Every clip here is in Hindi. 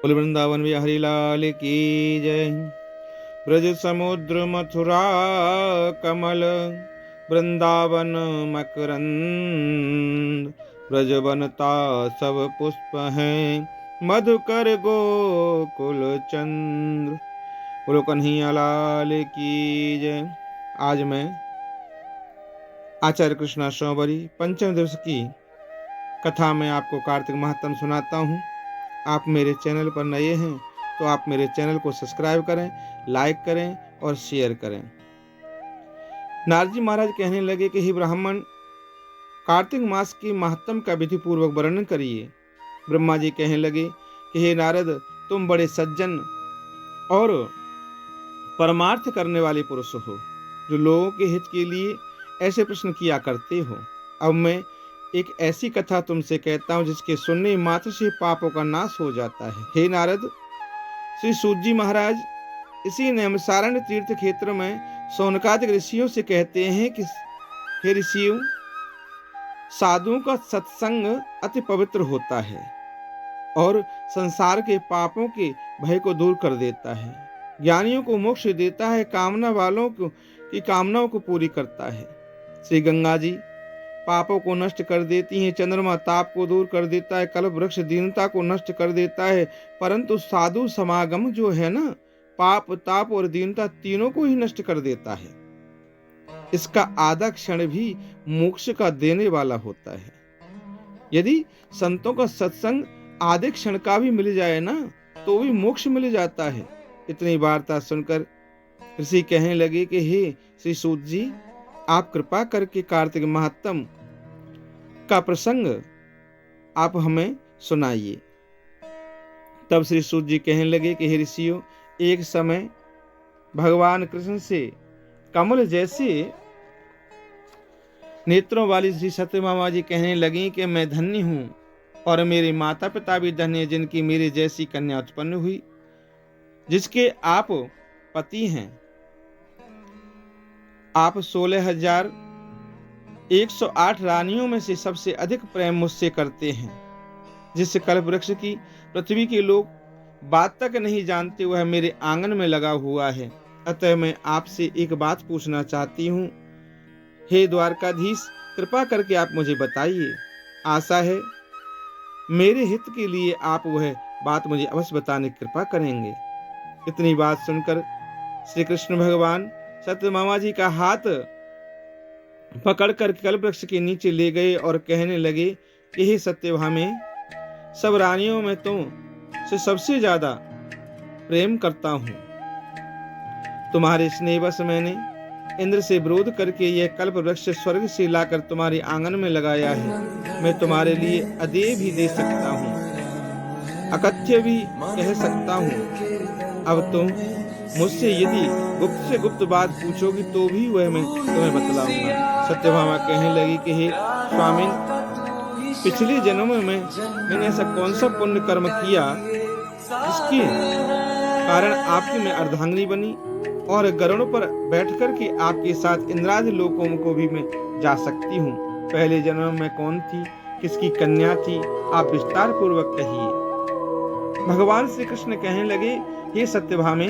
बोल वृंदावन बिहारी लाल की जय। ब्रज समुद्र मथुरा कमल, वृंदावन मकरंद। ब्रज वनता सब पुष्प हैं, मधुकर गोकुल चंद्र। बोलो कन्हैया लाल की जय। आज मैं आचार्य कृष्णा शौबरी पंचम दिवस की कथा में आपको कार्तिक महात्म सुनाता हूँ। आप मेरे चैनल पर नए हैं तो आप मेरे चैनल को सब्सक्राइब करें, लाइक करें और शेयर करें। नारद जी महाराज कहने लगे कि हे ब्राह्मण, कार्तिक मास की महात्म का विधि पूर्वक वर्णन करिए। ब्रह्मा जी कहने लगे कि हे नारद, तुम बड़े सज्जन और परमार्थ करने वाले पुरुष हो, जो लोगों के हित के लिए ऐसे प्रश्न किया करते हो। अब मैं एक ऐसी कथा तुमसे कहता हूँ जिसके सुनने मात्र से पापों का नाश हो जाता है। हे नारद, श्री सूत जी महाराज इसी नैमिषारण्य तीर्थ क्षेत्र में शौनकादिक ऋषियों से कहते हैं कि हे ऋषियों, साधुओं का सत्संग अति पवित्र होता है और संसार के पापों के भय को दूर कर देता है, ज्ञानियों को मोक्ष देता है, कामना वालों की कामनाओं को पूरी करता है। श्री गंगा जी पापों को नष्ट कर देती हैं, चंद्रमा ताप को दूर कर देता है, कल्प वृक्ष दीनता को नष्ट कर देता है। परंतु साधु समागम जो है ना, पाप ताप और दीनता तीनों को ही नष्ट कर देता है। इसका आधा क्षण भी मोक्ष का देने वाला होता है। यदि संतों का सत्संग आधे क्षण का भी मिल जाए ना, तो भी मोक्ष मिल जाता है। इतनी वार्ता सुनकर ऋषि कहने लगे कि हे श्री सूत जी, आप कृपा करके कार्तिक महात्म का प्रसंग आप हमें सुनाइए। तब श्री सूत जी कहने लगे कि हे ऋषियों, एक समय भगवान कृष्ण से कमल जैसे नेत्रों वाली श्री सत्यभामा जी कहने लगी कि मैं धन्य हूं और मेरे माता पिता भी धन्य हैं, जिनकी मेरी जैसी कन्या उत्पन्न हुई, जिसके आप पति हैं। आप 16,108 रानियों में से सबसे अधिक प्रेम मुझसे करते हैं। जिस कल्प वृक्ष की पृथ्वी के लोग बात तक नहीं जानते, वह मेरे आंगन में लगा हुआ है। अतः मैं आपसे एक बात पूछना चाहती हूँ। हे द्वारकाधीश, कृपा करके आप मुझे बताइए। आशा है मेरे हित के लिए आप वह बात मुझे अवश्य बताने की कृपा करेंगे। इतनी बात सुनकर श्री कृष्ण भगवान सत्यभामा जी का हाथ पकड़कर कल्प वृक्ष के नीचे ले गए और कहने लगे कि हे सत्यभामे, सब रानियों में तुमसे सबसे ज्यादा प्रेम करता हूं। तुम्हारे स्नेहवश मैंने इंद्र से विरोध करके यह कल्प वृक्ष स्वर्ग से लाकर तुम्हारे आंगन में लगाया है। मैं तुम्हारे लिए अदेय भी दे सकता हूँ, अकथ्य भी कह सकता हूँ। अब तुम मुझसे यदि गुप्त से गुप्त बात पूछोगी तो भी वह मैं तुम्हें बतलाऊंगा। सत्यभामा कहने लगी कि हे स्वामी, पिछले जन्म में मैंने ऐसा कौन सा पुण्य कर्म किया जिसके कारण आपकी मैं अर्धांगिनी बनी और गरुड़ पर बैठकर के आपके साथ इंद्रादि लोकों को भी मैं जा सकती हूँ। पहले जन्म में कौन थी, किसकी कन्या थी, आप विस्तार पूर्वक कहिए। भगवान श्री कृष्ण कहने लगे, हे सत्यभामे,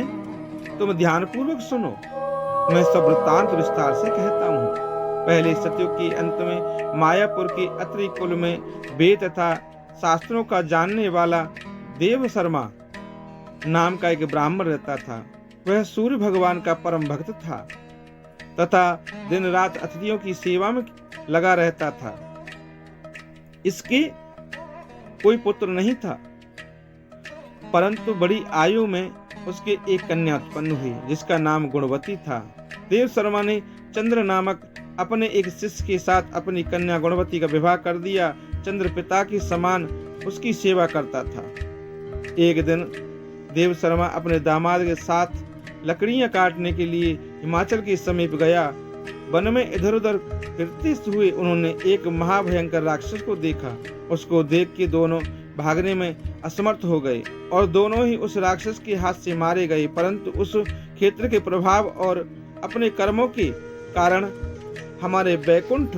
तुम ध्यान पूर्वक सुनो, मैं सब वृत्तांत विस्तार से कहता हूँ। पहले सतयुग के अंत में मायापुर के अत्रि कुल में वेद तथा शास्त्रों का जानने वाला देव शर्मा नाम का एक ब्राह्मण रहता था। वह सूर्य भगवान का परम भक्त था तथा दिन रात अतिथियों की सेवा में लगा रहता था। इसके कोई पुत्र नहीं था, परंतु बड़ी आयु में उसके एक कन्या उत्पन्न हुई जिसका नाम गुणवती था। देव शर्मा ने चंद्र नामक अपने एक शिष्य के साथ अपनी कन्या गुणवती का विवाह कर दिया। चंद्र पिता के समान उसकी सेवा करता था। एक दिन देव शर्मा अपने दामाद के साथ लकड़ियां काटने के लिए हिमाचल के समीप गया। वन में इधर उधर फिरते हुए उन्होंने एक महाभयंकर राक्षस को देखा। उसको देख के दोनों भागने में असमर्थ हो गए और दोनों ही उस राक्षस के हाथ से मारे गए। परंतु उस क्षेत्र के प्रभाव और अपने कर्मों के कारण हमारे वैकुंठ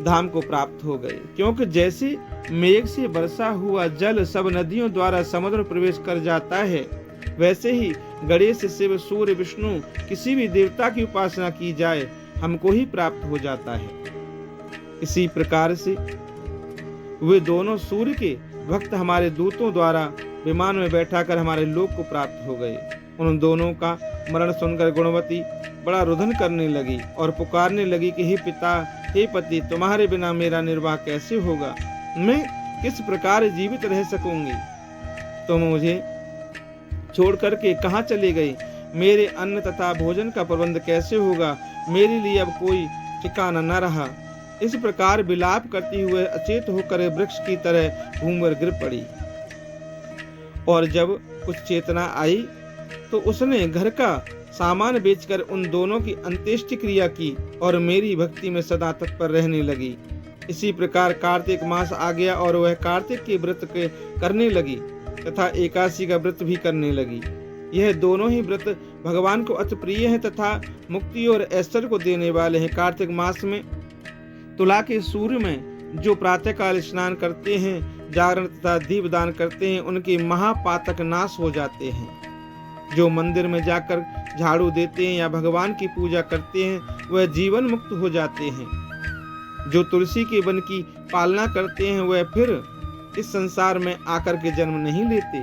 धाम को प्राप्त हो गए, क्योंकि जैसे मेघ से बरसा हुआ जल सब नदियों द्वारा समुद्र में प्रवेश कर जाता है, वैसे ही गणेश, शिव, सूर्य, विष्णु किसी भी देवता की उपासना की जाए हमको ही प्राप्त हो जाता है। इसी प्रकार से वे दोनों सूर्य के भक्त हमारे दूतों द्वारा विमान में बैठाकर हमारे लोक को प्राप्त हो गए। उन दोनों का मरण सुनकर गुणवती बड़ा रुदन करने लगी और पुकारने लगी कि हे पिता, हे पति, तुम्हारे बिना मेरा निर्वाह कैसे होगा? मैं किस प्रकार जीवित रह सकूंगी? तुम मुझे छोड़ करके कहाँ चले गए? मेरे अन्न तथा भोजन का प्रबंध कैसे होगा? मेरे लिए अब कोई ठिकाना न रहा। इस प्रकार विलाप करती हुए अचेत होकर वृक्ष की तरह भूमि पर गिर पड़ी। और जब कुछ चेतना आई तो उसने घर का सामान बेचकर उन दोनों की अंत्येष्टि क्रिया की और मेरी भक्ति में सदा तत्पर रहने लगी। इसी प्रकार कार्तिक मास आ गया और वह कार्तिक के व्रत के करने लगी तथा एकादशी का व्रत भी करने लगी। यह दोनों ही व्रत भगवान को अति प्रिय है तथा मुक्ति और ऐश्वर्य को देने वाले हैं। कार्तिक मास में तुला के सूर्य में जो प्रातःकाल स्नान करते हैं, जागरण तथा दीपदान करते हैं, उनके महापातक नाश हो जाते हैं। जो मंदिर में जाकर झाड़ू देते हैं या भगवान की पूजा करते हैं, वह जीवन मुक्त हो जाते हैं। जो तुलसी के वन की पालना करते हैं, वह फिर इस संसार में आकर के जन्म नहीं लेते।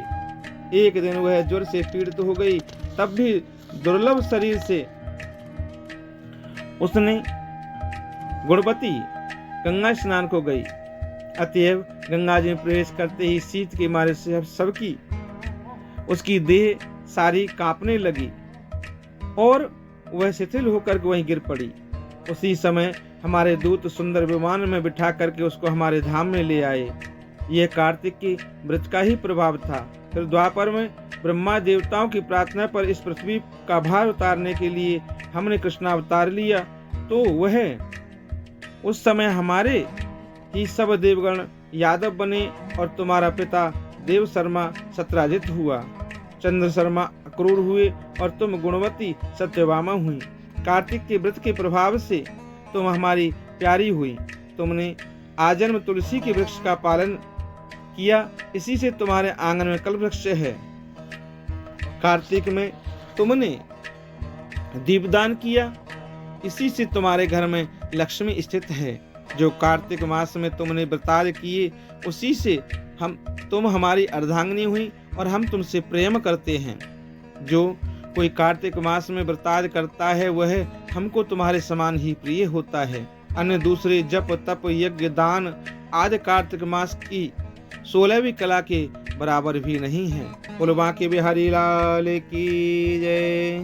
एक दिन वह ज्वर से पीड़ित हो गई, तब भी दुर्लभ शरीर से उसने गुणवती गंगा स्नान को गई। अतएव गंगा जी में प्रवेश करते ही शीत के मारे से सबकी उसकी देह सारी कांपने लगी और वह शिथिल होकर वहीं गिर पड़ी। उसी समय हमारे दूत सुंदर विमान में बिठा करके उसको हमारे धाम में ले आए। यह कार्तिक की व्रत का ही प्रभाव था। फिर द्वापर में ब्रह्मा देवताओं की प्रार्थना पर इस पृथ्वी का भार उतारने के लिए हमने कृष्णावतार लिया, तो वह उस समय हमारे ही सब देवगण यादव बने और तुम्हारा पिता देव शर्मा सत्राजित हुआ, चंद्र शर्मा अक्रूर हुए और तुम गुणवती सत्यभामा हुई। कार्तिक के व्रत के प्रभाव से तुम हमारी प्यारी हुई। तुमने आजन्म तुलसी के वृक्ष का पालन किया, इसी से तुम्हारे आंगन में कल्प वृक्ष है। कार्तिक में तुमने दीपदान किया, इसी से तुम्हारे घर में लक्ष्मी स्थित है। जो कार्तिक मास में तुमने व्रतार्य किए, उसी से तुम हमारी अर्धांगिनी हुई और हम तुमसे प्रेम करते हैं। जो कोई कार्तिक मास में व्रतार्य करता है, वह हमको तुम्हारे समान ही प्रिय होता है। अन्य दूसरे जप, तप, यज्ञ, दान आदि कार्तिक मास की 16वीं कला के बराबर भी नहीं है। बोलो बांके बिहारी लाल की जय।